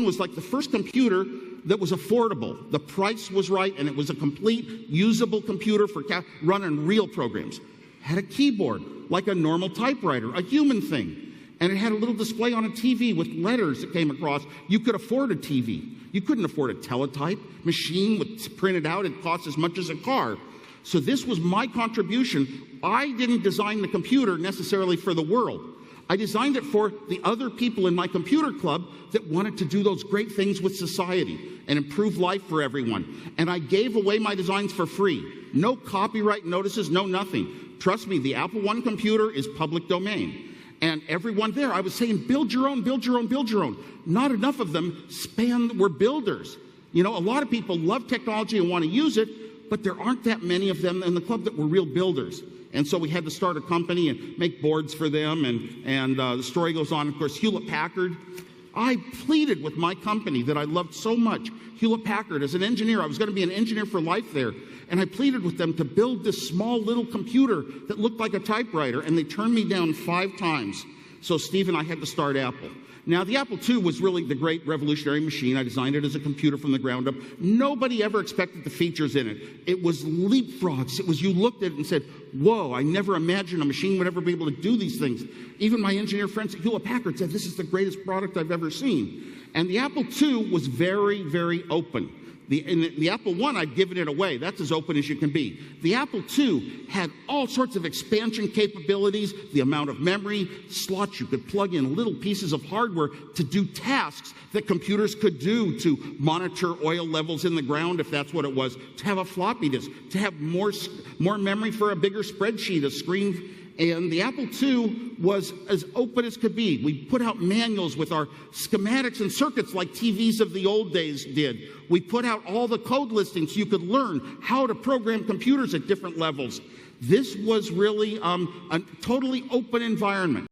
was like the first computer that was affordable. The price was right, and it was a complete usable computer for running real programs. Had a keyboard, like a normal typewriter, a human thing. And it had a little display on a TV with letters that came across. You could afford a TV. You couldn't afford a teletype machine with printed out. It cost as much as a car. So this was my contribution. I didn't design the computer necessarily for the world. I designed it for the other people in my computer club that wanted to do those great things with society and improve life for everyone. And I gave away my designs for free. No copyright notices, no nothing. Trust me, the Apple I computer is public domain. And everyone there, I was saying, build your own, build your own, build your own. Not enough of them were builders. You know, a lot of people love technology and want to use it, but there aren't that many of them in the club that were real builders. And so we had to start a company and make boards for them, and the story goes on. Of course, Hewlett-Packard. I pleaded with my company that I loved so much, Hewlett-Packard, as an engineer. I was going to be an engineer for life there. And I pleaded with them to build this small little computer that looked like a typewriter, and they turned me down 5 times. So Steve and I had to start Apple. Now, the Apple II was really the great revolutionary machine. I designed it as a computer from the ground up. Nobody ever expected the features in it. It was leapfrogs. It was, you looked at it and said, whoa, I never imagined a machine would ever be able to do these things. Even my engineer friends at Hewlett-Packard said, this is the greatest product I've ever seen. And the Apple II was very, very open. In the Apple I, I'd given it away. That's as open as you can be. The Apple II had all sorts of expansion capabilities, the amount of memory, slots you could plug in, little pieces of hardware to do tasks that computers could do, to monitor oil levels in the ground, if that's what it was, to have a floppy disk, to have more memory for a bigger spreadsheet, a screen. And the Apple II was as open as could be. We put out manuals with our schematics and circuits like TVs of the old days did. We put out all the code listings so you could learn how to program computers at different levels. This was really a totally open environment.